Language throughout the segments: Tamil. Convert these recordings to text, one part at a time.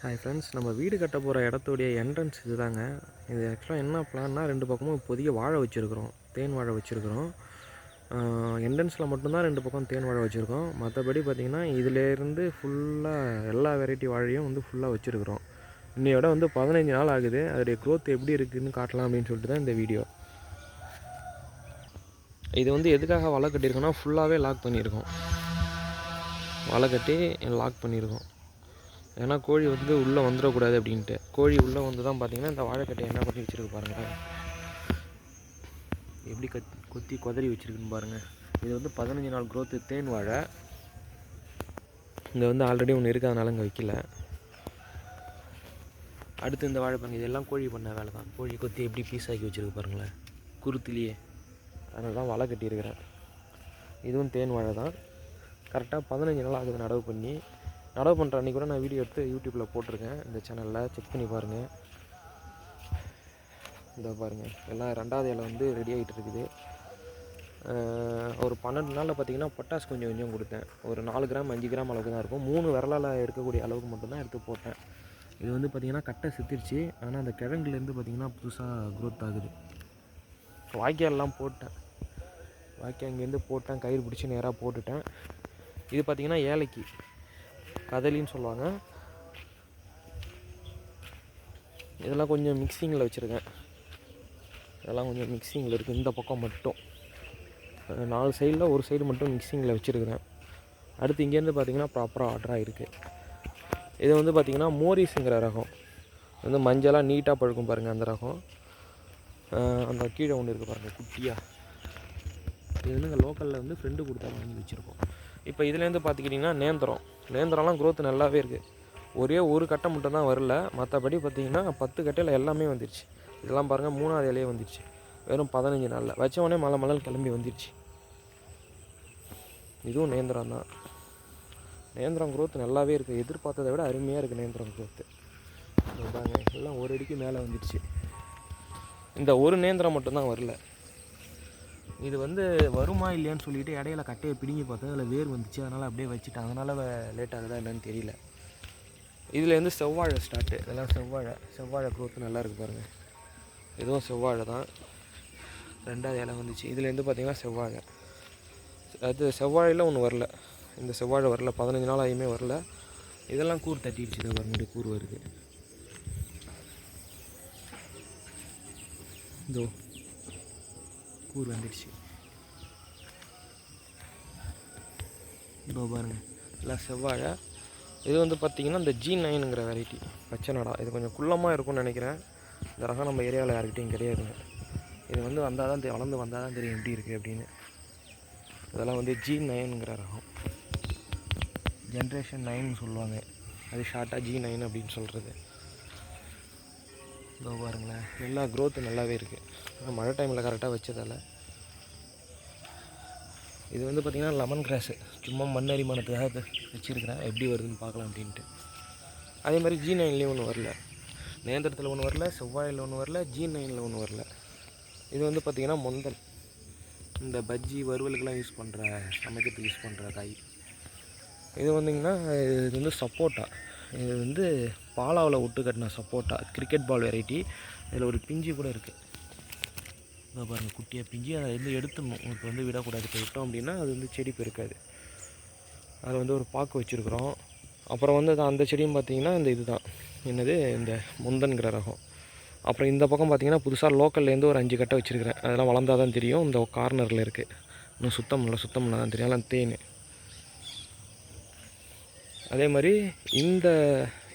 ஹாய் ஃப்ரெண்ட்ஸ், நம்ம வீடு கட்ட போகிற இடத்துடைய என்ட்ரன்ஸ் இது தாங்க. இது ஆக்சுவலாக என்ன பிளான்னா, 2 பக்கமும் இப்போதைக்கு வாழை வச்சுருக்குறோம், தேன் வாழை வச்சுருக்குறோம். என்ட்ரன்ஸில் மட்டும்தான் 2 பக்கம் தேன் வாழை வச்சுருக்கோம். மற்றபடி பார்த்திங்கன்னா இதிலேருந்து ஃபுல்லாக எல்லா வெரைட்டி வாழையும் வந்து ஃபுல்லாக வச்சுருக்குறோம். இன்னையோட வந்து 15 நாள் ஆகுது. அதோடைய க்ரோத் எப்படி இருக்குதுன்னு காட்டலாம் அப்படின்னு சொல்லிட்டு தான் இந்த வீடியோ. இது வந்து எதுக்காக வலை கட்டியிருக்கோன்னா, ஃபுல்லாகவே லாக் பண்ணியிருக்கோம். வலை கட்டி லாக் பண்ணியிருக்கோம். ஏன்னா கோழி வந்து உள்ளே வந்துடக்கூடாது அப்படின்ட்டு. கோழி உள்ளே வந்து தான் பார்த்திங்கன்னா இந்த வாழைக்கட்டையை என்ன பண்ணி வச்சுருக்கு பாருங்கள், எப்படி கொத்தி கொதறி வச்சுருக்குன்னு பாருங்கள். இது வந்து 15 நாள் க்ரோத்து தேன் வாழை. இங்கே வந்து ஆல்ரெடி ஒன்று இருக்குது, அதனால இங்கே வைக்கல. அடுத்து இந்த வாழை பாருங்கள், இதெல்லாம் கோழி பண்ண வேலை தான். கோழி கொத்தி எப்படி பீஸ் ஆக்கி வச்சுருக்கு பாருங்களேன், குருத்துலேயே. அதனால தான் வலை கட்டியிருக்கிறேன். இதுவும் தேன் வாழை தான். கரெக்டாக 15 நாள் ஆகுது நடவு பண்ணி. நடவு பண்ணுற அன்றைக்கி கூட நான் வீடியோ எடுத்து யூடியூப்பில் போட்டிருக்கேன், இந்த சேனலில் செக் பண்ணி பாருங்கள். இந்த பாருங்கள், எல்லாம் 2வது இலை வந்து ரெடி ஆகிட்டு இருக்குது. ஒரு 12 நாளில் பார்த்திங்கன்னா பொட்டாஸ் கொஞ்சம் கொஞ்சம் கொடுத்தேன். ஒரு 4 கிராம் 5 கிராம் அளவுக்கு தான் இருக்கும். 3 விரலால் எடுக்கக்கூடிய அளவுக்கு மட்டும்தான் எடுத்து போட்டேன். இது வந்து பார்த்திங்கன்னா கட்டை செத்துருச்சு. ஆனால் அந்த கிழங்குலேருந்து பார்த்திங்கன்னா புதுசாக க்ரோத் ஆகுது. வாய்க்காலெலாம் போட்டேன், வாய்க்கால் இங்கேருந்து போட்டேன், கயிறு பிடிச்சி நேராக போட்டுட்டேன். இது பார்த்திங்கன்னா ஏலைக்கு கதலின்னு சொல்லுவாங்க. இதெல்லாம் கொஞ்சம் மிக்சிங்கில் வச்சுருக்கேன். இதெல்லாம் கொஞ்சம் மிக்சிங்கில் இருக்குது. இந்த பக்கம் மட்டும் 4 சைடில் ஒரு சைடு மட்டும் மிக்சிங்கில் வச்சுருக்கிறேன். அடுத்து இங்கேருந்து பார்த்திங்கன்னா ப்ராப்பராக ஆர்டராக இருக்குது. இது வந்து பார்த்திங்கன்னா மோரிஸுங்கிற ரகம். வந்து மஞ்சளாக நீட்டாக பழுக்கும் பாருங்கள், அந்த ரகம். அந்த கீழே ஒன்று இருக்குது பாருங்கள் குட்டியாக. இது வந்து இங்கே லோக்கலில் வந்து ஃப்ரெண்டு கொடுத்தா வாங்கி வச்சுருக்கோம். இப்போ இதுலேருந்து பார்த்துக்கிட்டிங்கன்னா நேந்திரம்லாம் க்ரோத் நல்லாவே இருக்குது. ஒரே ஒரு கட்டை மட்டும் தான் வரல, மற்றபடி பார்த்திங்கன்னா 10 கட்டையில் எல்லாமே வந்துடுச்சு. இதெல்லாம் பாருங்கள் 3வது இலையே வந்துடுச்சு வெறும் 15 நாளில். வச்சவொடனே மலை கிளம்பி வந்துடுச்சு. இதுவும் நேந்திரம் தான். நேந்திரம் க்ரோத் நல்லாவே இருக்குது, எதிர்பார்த்ததை விட அருமையாக இருக்குது நேந்திரம் க்ரோத்து. பாருங்க, எல்லாம் ஒரு அடிக்கு மேலே வந்துடுச்சு. இந்த ஒரு நேந்திரம் மட்டும்தான் வரல. இது வந்து வருமா இல்லையான்னு சொல்லிவிட்டு இடையில கட்டையை பிடிங்கி பார்த்தா அதில் வேர் வந்துச்சு, அதனால் அப்படியே வச்சுட்டேன். அதனால் லேட் ஆகுதா என்னன்னு தெரியல. இதுலேருந்து செவ்வாழை ஸ்டார்ட்டு. இதெல்லாம் செவ்வாழை க்ரோத்து நல்லா இருக்குது பாருங்கள். இதுவும் செவ்வாழை தான். 2வது இலை வந்துச்சு. இதுலேருந்து பார்த்திங்கன்னா செவ்வாழை. அது செவ்வாழையில் ஒன்று வரல, இந்த செவ்வாழை வரல, 15 நாள் ஆகியுமே வரல. இதெல்லாம் கூர் தட்டிடுச்சு. இதை பாருங்க, கூர் வருது. இதோ கூர் வந்துடுச்சு. இதோ பாருங்கள், எல்லாம் செவ்வாழை. இது வந்து பார்த்திங்கன்னா இந்த G9ங்கிற வெரைட்டி பச்சை நடா. இது கொஞ்சம் குள்ளமாக இருக்கும்னு நினைக்கிறேன். இந்த ரகம் நம்ம ஏரியாவில் யாருக்கிட்டையும் கிடையாதுங்க. இது வந்து வந்தால் தான் வளர்ந்து வந்தால் தான் தெரியும் எப்படி இருக்குது அப்படின்னு. இதெல்லாம் வந்து G9ங்கிற ரகம், ஜென்ரேஷன் 9 சொல்லுவாங்க. அது ஷார்ட்டாக G9 அப்படின்னு சொல்கிறது. இதோ பாருங்களேன், எல்லா க்ரோத்து நல்லாவே இருக்குது. மழை டைமில் கரெக்டாக வச்சதால். இது வந்து பார்த்திங்கன்னா லெமன் கிராஸு, சும்மா மண்ணரிமானத்துக்காக வச்சுருக்கிறேன், எப்படி வருதுன்னு பார்க்கலாம் அப்படின்ட்டு. அதே மாதிரி G9லேயும் ஒன்று வரல, நேந்திரத்தில் ஒன்று வரல, செவ்வாழையில் ஒன்று வரல, G9ல் ஒன்று வரல. இது வந்து பார்த்திங்கன்னா மொந்தன், இந்த பஜ்ஜி வறுவலுக்கெல்லாம் யூஸ் பண்ணுற, சமைக்கிறதுக்கு யூஸ் பண்ணுற காய். இது வந்திங்கன்னா இது வந்து சப்போட்டா. இது வந்து பாலாவில் விட்டு கட்டின சப்போட்டா, கிரிக்கெட் பால் வெரைட்டி. இதில் ஒரு பிஞ்சு கூட இருக்குது. இதை பாருங்கள், குட்டியாக பிஞ்சு. அதை வந்து எடுத்துடணும், இப்போ வந்து விடக்கூடாது. இப்போ விட்டோம் அப்படின்னா அது வந்து செடி பெருக்காது. அதில் வந்து ஒரு பாக்கு வச்சுருக்குறோம். அப்புறம் வந்து அந்த செடியும் பார்த்திங்கன்னா இந்த இது தான், என்னது, இந்த முந்தன்கிற ரகம். அப்புறம் இந்த பக்கம் பார்த்திங்கன்னா புதுசாக லோக்கல்லேருந்து ஒரு 5 கட்டை வச்சுருக்கிறேன். அதெல்லாம் வளர்ந்தால் தான் தெரியும். இந்த கார்னரில் இருக்குது, இன்னும் சுத்தம் பண்ணால் தான் தெரியும். எல்லாம் தேன். அதே மாதிரி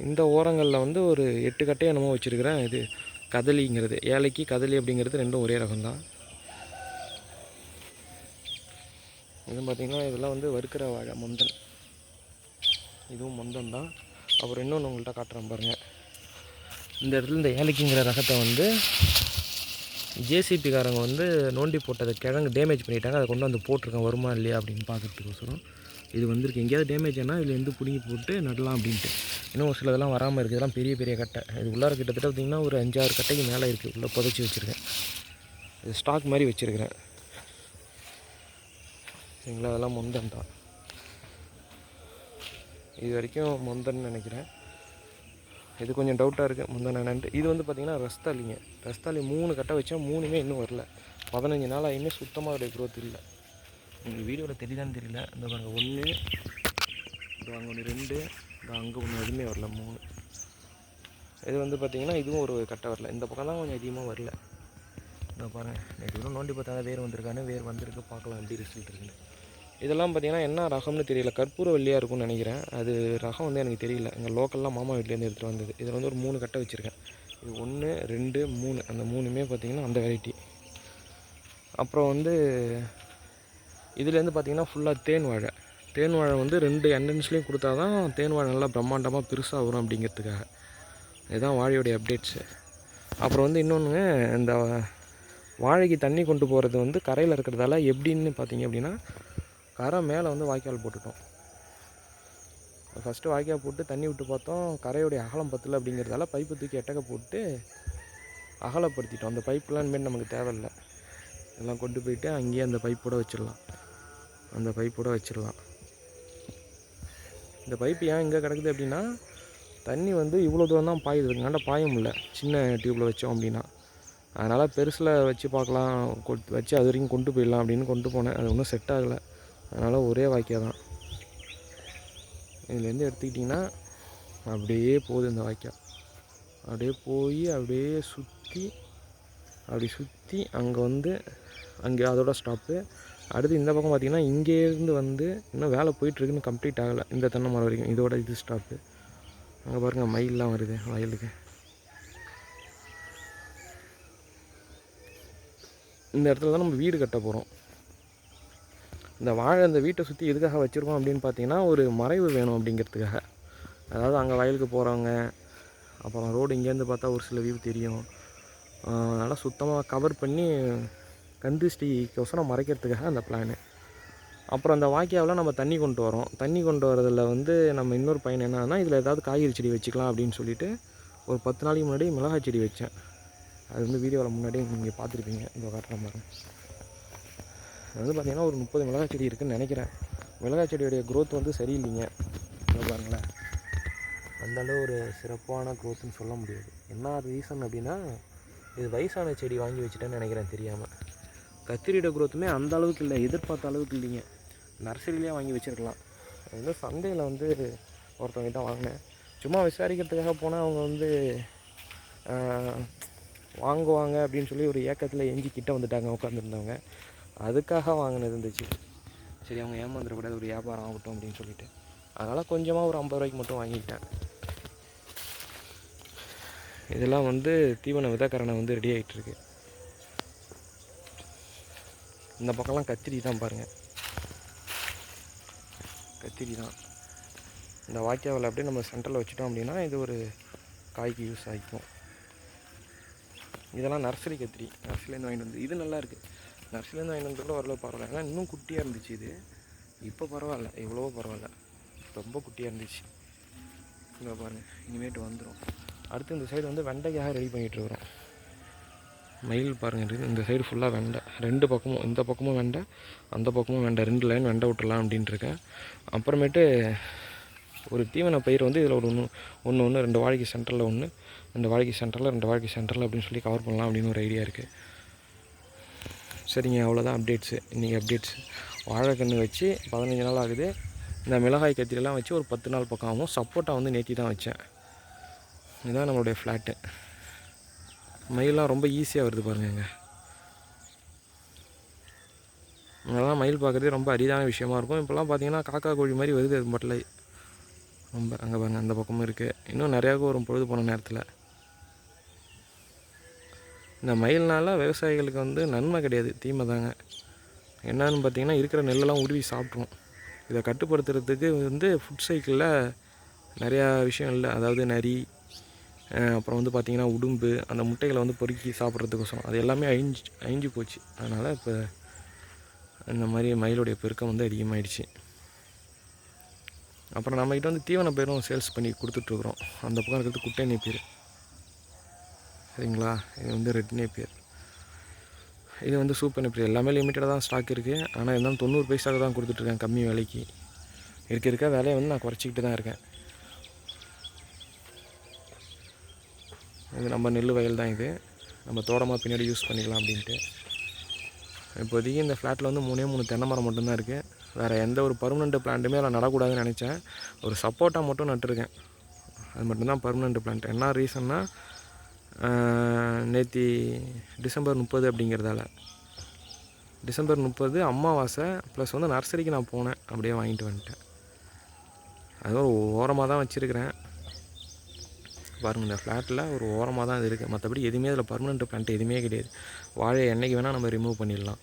இந்த ஓரங்களில் வந்து ஒரு 8 கட்டையை என்னமோ வச்சுருக்கிறேன். இது கதலிங்கிறது, ஏலைக்கு கதலி அப்படிங்கிறது ரெண்டும் ஒரே ரகம் தான். இது பார்த்திங்கன்னா இதெல்லாம் வந்து வறுக்கிற வாழை மொந்தன். இதுவும் மொந்தன் தான். அப்புறம் இன்னொன்று உங்கள்கிட்ட காட்டுறேன் பாருங்கள். இந்த இடத்துல இந்த ஏலைக்குங்கிற ரகத்தை வந்து ஜேசிபிக்காரங்க வந்து நோண்டி போட்டதை கிழங்கு டேமேஜ் பண்ணிட்டாங்க. அதை கொண்டு வந்து போட்டிருக்கேன், வருமா இல்லையா அப்படின்னு பார்க்குறதுக்கோசரம். இது வந்திருக்கு. எங்கேயாவது டேமேஜ் ஆனால் இதில் வந்து பிடிங்கி போட்டு நடலாம் அப்படின்ட்டு. இன்னும் ஒரு சிலதெல்லாம் வராமல் இருக்குது. இதெல்லாம் பெரிய பெரிய கட்டை. இது உள்ளார கிட்டத்தட்ட பார்த்திங்கன்னா ஒரு 5-6 கட்டைக்கு மேலே இருக்குது. உள்ளே புதைச்சி வச்சுருக்கேன். இது ஸ்டாக் மாதிரி வச்சுருக்கிறேன். சரிங்களா, அதெல்லாம் மொந்தன் தான். இது வரைக்கும் மொந்தன்னு நினைக்கிறேன். இது கொஞ்சம் டவுட்டாக இருக்குது முந்தானன்ட்டு. இது வந்து பார்த்திங்கன்னா ரஸ்தாலிங்க. ரஸ்தாலி 3 கட்டை வச்சா 3மே இன்னும் வரல. 15 நாள் ஆகியுமே சுத்தமாக அதோடைய க்ரோத் இல்லை. உங்களுக்கு வீடியோவில் தெரியுதான்னு தெரியல. இந்த பாருங்க 1, இது அங்கே ஒன்று 2, இந்த அங்கே ஒன்று எதுவுமே வரல 3. இது வந்து பார்த்திங்கன்னா இதுவும் ஒரு கட்டை வரல. இந்த பக்கம் தான் கொஞ்சம் அதிகமாக வரல. இந்த பாருங்கள் நேற்று கூட நோண்டி பார்த்தா வேர் வந்திருக்கானு, வேர் வந்திருக்கு, பார்க்கலாம் எப்படி ரிசல்ட் இருக்குன்னு. இதெல்லாம் பார்த்திங்கன்னா என்ன ரகம்னு தெரியல. கற்பூர வெள்ளியாக இருக்கும்னு நினைக்கிறேன். அது ரகம் வந்து எனக்கு தெரியல. எங்கள் லோக்கல்லாம் மாமா வீட்டிலேருந்து எடுத்துகிட்டு வந்தது. இதில் வந்து ஒரு 3 கட்டை வச்சுருக்கேன். இது 1, 2, 3. அந்த 3மே பார்த்திங்கன்னா அந்த வெரைட்டி. அப்புறம் வந்து இதுலேருந்து பார்த்திங்கன்னா ஃபுல்லாக தேன் வாழை. தேன் வாழை வந்து 2 என்ட்ரன்ஸ்லேயும் கொடுத்தா தான் தேன் வாழை நல்லா பிரம்மாண்டமாக பெருசாக வரும் அப்படிங்கிறதுக்காக. இதுதான் வாழையோடைய அப்டேட்ஸு. அப்புறம் வந்து இன்னொன்று, இந்த வாழைக்கு தண்ணி கொண்டு போகிறது வந்து கரையில் இருக்கிறதால எப்படின்னு பார்த்தீங்க அப்படின்னா, கரை மேலே வந்து வாய்க்கால் போட்டுட்டோம். ஃபஸ்ட்டு வாய்க்கால் போட்டு தண்ணி விட்டு பார்த்தோம், கரையோடைய அகலம் பத்தலை அப்படிங்கிறதால பைப்பு தூக்கி எட்டக்க போட்டு அகலப்படுத்திட்டோம். அந்த பைப்புலாம் இனிமேல் நமக்கு தேவையில்லை. எல்லாம் கொண்டு போயிட்டு அங்கேயே அந்த பைப்போடு வச்சிடலாம். இந்த பைப்பு ஏன் இங்கே கிடக்குது அப்படின்னா, தண்ணி வந்து இவ்வளோ தூரம் தான் பாயுது. அதனால பாய முடியல சின்ன டியூப்பில் வச்சோம் அப்படின்னா. அதனால் பெருசில் வச்சு பார்க்கலாம், வச்சு அது வரைக்கும் கொண்டு போயிடலாம் அப்படின்னு கொண்டு போனேன். அது ஒன்றும் செட் ஆகலை. அதனால் ஒரே வாய்க்கால் தான். இதுலேருந்து எடுத்துக்கிட்டிங்கன்னா அப்படியே போகுது இந்த வாய்க்கால். அப்படியே போய் அப்படியே சுற்றி அங்கே வந்து அங்கே அதோட ஸ்டாப்பு. அடுத்து இந்த பக்கம் பார்த்திங்கன்னா இங்கேருந்து வந்து இன்னும் வேலை போயிட்டுருக்குன்னு கம்ப்ளீட் ஆகலை. இந்த தென்னை மரம் வரைக்கும் இதோட இது ஸ்டாப்பு. அங்கே பாருங்கள் மயிலெலாம் வருது வயலுக்கு. இந்த இடத்துல தான் நம்ம வீடு கட்ட போகிறோம். இந்த வாழை இந்த வீட்டை சுற்றி எதுக்காக வச்சுருக்கோம் அப்படின்னு பார்த்தீங்கன்னா, ஒரு மறைவு வேணும் அப்படிங்கிறதுக்காக. அதாவது அங்கே வயலுக்கு போகிறவங்க, அப்புறம் ரோடு இங்கேருந்து பார்த்தா ஒரு சில வியூ தெரியும். அதனால் சுத்தமாக கவர் பண்ணி கந்திஷ்டிக்கோசரம் மறைக்கிறதுக்காக அந்த பிளானு. அப்புறம் அந்த வாய்க்காவில் நம்ம தண்ணி கொண்டு வரோம். தண்ணி கொண்டு வரதில் வந்து நம்ம இன்னொரு பயன் என்னன்னா, இதில் ஏதாவது காய்கறி செடி வச்சுக்கலாம் அப்படின்னு சொல்லிட்டு ஒரு 10 நாளைக்கு முன்னாடி மிளகாய் செடி வச்சேன். அது வந்து வீடியோவில் முன்னாடி நீங்கள் பார்த்துருப்பீங்க. இந்த காட்டுற மாதிரி அது வந்து பார்த்திங்கன்னா ஒரு 30 மிளகாய் செடி இருக்குதுன்னு நினைக்கிறேன். மிளகாய் செடியோடைய க்ரோத் வந்து சரியில்லைங்க. பாருங்களேன், அந்தளவு ஒரு சிறப்பான க்ரோத்துன்னு சொல்ல முடியாது. என்ன ரீசன் அப்படின்னா, இது வயசான செடி வாங்கி வச்சுட்டேன்னு நினைக்கிறேன் தெரியாமல். கத்திரியோட க்ரோத்துமே அந்த அளவுக்கு இல்லை, எதிர்பார்த்த அளவுக்கு இல்லைங்க. நர்சரியிலே வாங்கி வச்சுருக்கலாம். அது வந்து சந்தையில் வந்து ஒருத்தவங்க தான் வாங்கினேன். சும்மா விசாரிக்கிறதுக்காக போனால் அவங்க வந்து வாங்குவாங்க அப்படின்னு சொல்லி ஒரு ஏக்கத்தில் எஞ்சி கிட்ட வந்துட்டாங்க உட்காந்துருந்தவங்க. அதுக்காக வாங்கினது இருந்துச்சு. சரி அவங்க ஏமாந்துடக்கூடாது, ஒரு வியாபாரம் ஆகட்டும் அப்படின்னு சொல்லிட்டு. அதனால் கொஞ்சமாக ஒரு 50 ரூபாய்க்கு மட்டும் வாங்கிட்டேன். இதெல்லாம் வந்து தீவன விதக்கரணை வந்து ரெடி ஆகிட்டுருக்கு. இந்த பக்கம்லாம் கத்திரி தான் பாருங்கள், கத்திரி தான். இந்த வாய்க்காவில் அப்படியே நம்ம சென்டரில் வச்சுட்டோம் அப்படின்னா இது ஒரு காய்க்கு யூஸ் ஆகிக்கும். இதெல்லாம் நர்சரி கத்திரி, நர்சரிலேருந்து வாங்கிட்டு வந்து. இது நல்லாயிருக்கு. நர்சரிலேருந்து வாங்கிட்டு வந்து கூட ஓரளவு பரவாயில்ல. ஆனால் இன்னும் குட்டியாக இருந்துச்சு இது. இப்போ பரவாயில்ல, எவ்வளவோ பரவாயில்ல. ரொம்ப குட்டியாக இருந்துச்சு. இங்கே பாருங்கள், இனிமேட்டு வந்துடும். அடுத்து இந்த சைடு வந்து வெண்டைக்காக ரெடி பண்ணிகிட்ருக்குறோம். மயில் பாருங்கள், இந்த சைடு ஃபுல்லாக வெண்டை. 2 பக்கமும், இந்த பக்கமும் வெண்டை, அந்த பக்கமும் வெண்டை. 2 லைன் வெண்டை விட்டுடலாம் அப்படின்ட்டு இருக்கேன். அப்புறமேட்டு ஒரு தீவன பயிர் வந்து இதில் ஒரு ஒன்று 2 வாழைக்கு சென்டரில் 1, 2 வாழைக்கு சென்டரில், 2 வாழைக்கு சென்டரில் அப்படின்னு சொல்லி கவர் பண்ணலாம் அப்படின்னு ஒரு ஐடியா இருக்குது. சரிங்க, அவ்வளோதான் அப்டேட்ஸு. இன்றைக்கி அப்டேட்ஸ். வாழைக்கன்று வச்சு 15 நாள் ஆகுது. இந்த மிளகாய் கத்திரிலாம் வச்சு ஒரு 10 நாள் பக்கம் ஆகும். சப்போட்டா வந்து நேற்று தான் வச்சேன். இதுதான் நம்மளுடைய ஃப்ளாட்டு. மயிலாம் ரொம்ப ஈஸியாக வருது பாருங்க. அதெல்லாம் மயில் பார்க்குறதே ரொம்ப அரிதான விஷயமா இருக்கும். இப்போல்லாம் பார்த்தீங்கன்னா காக்கா கோழி மாதிரி வருது. அது மட்டும் ரொம்ப அங்கே பாருங்க, அந்த பக்கமும் இருக்குது. இன்னும் நிறையாவுக்கு வரும் பொழுது போன நேரத்தில். இந்த மயில்னால விவசாயிகளுக்கு வந்து நன்மை கிடையாது, தீமை தாங்க. என்னன்னு பார்த்தீங்கன்னா, இருக்கிற நெல்லெல்லாம் உருவி சாப்பிட்ரும். இதை கட்டுப்படுத்துறதுக்கு வந்து ஃபுட் சைக்கிளில் நிறையா விஷயம் இல்லை. அதாவது நரி, அப்புறம் வந்து பார்த்திங்கன்னா உடும்பு, அந்த முட்டைகளை வந்து பொறுக்கி சாப்பிட்றதுக்கோசரம் அது எல்லாமே அழிஞ்சு போச்சு. அதனால் இப்போ இந்த மாதிரி மயிலுடைய பெருக்கம் வந்து அதிகமாகிடுச்சு. அப்புறம் நம்மக்கிட்ட வந்து தீவன பயிரும் சேல்ஸ் பண்ணி கொடுத்துட்ருக்குறோம். அந்த பக்கம் இருக்கிறது குட்டை நேப்பியர், சரிங்களா. இது வந்து ரெட் நேப்பியர், இது வந்து சூப்பர் நேப்பியர். எல்லாமே லிமிட்டடாக தான் ஸ்டாக் இருக்குது. ஆனால் இருந்தாலும் 90 பைசாவுக்கு தான் கொடுத்துட்ருக்கேன், கம்மி விலைக்கு. இருக்க வேலையை வந்து நான் குறைச்சிக்கிட்டு தான் இருக்கேன். இது நம்ம நெல் வயல் தான். இது நம்ம தோட்டமாக பின்னாடி யூஸ் பண்ணிக்கலாம் அப்படின்ட்டு. இப்போதைக்கு இந்த ஃப்ளாட்டில் வந்து 3 தென்னை மரம் மட்டும்தான் இருக்குது. வேறு எந்த ஒரு பர்மனெண்ட் பிளான்ட்டுமே அதில் நடக்கூடாதுன்னு நினச்சேன். ஒரு சப்போட்டா மட்டும் நட்டுருக்கேன். அது மட்டும்தான் பர்மனெண்ட் பிளான்ட். என்ன ரீசன்னா, நேற்று டிசம்பர் 30 அப்படிங்கிறதால, டிசம்பர் 30 அமாவாசை ப்ளஸ் வந்து நர்சரிக்கு நான் போனேன், அப்படியே வாங்கிட்டு வந்துட்டேன். அதுவும் ஒரு ஓரமாக தான் வச்சுருக்கிறேன். பாருங்கள், இந்த ஃப்ளாட்டில் ஒரு ஓரமாக தான் இது இருக்குது. மற்றபடி எதுவுமே அதில் பர்மனெண்ட் பிளான்ட் எதுவுமே கிடையாது. வாழையை என்றைக்கு வேணால் நம்ம ரிமூவ் பண்ணிடலாம்.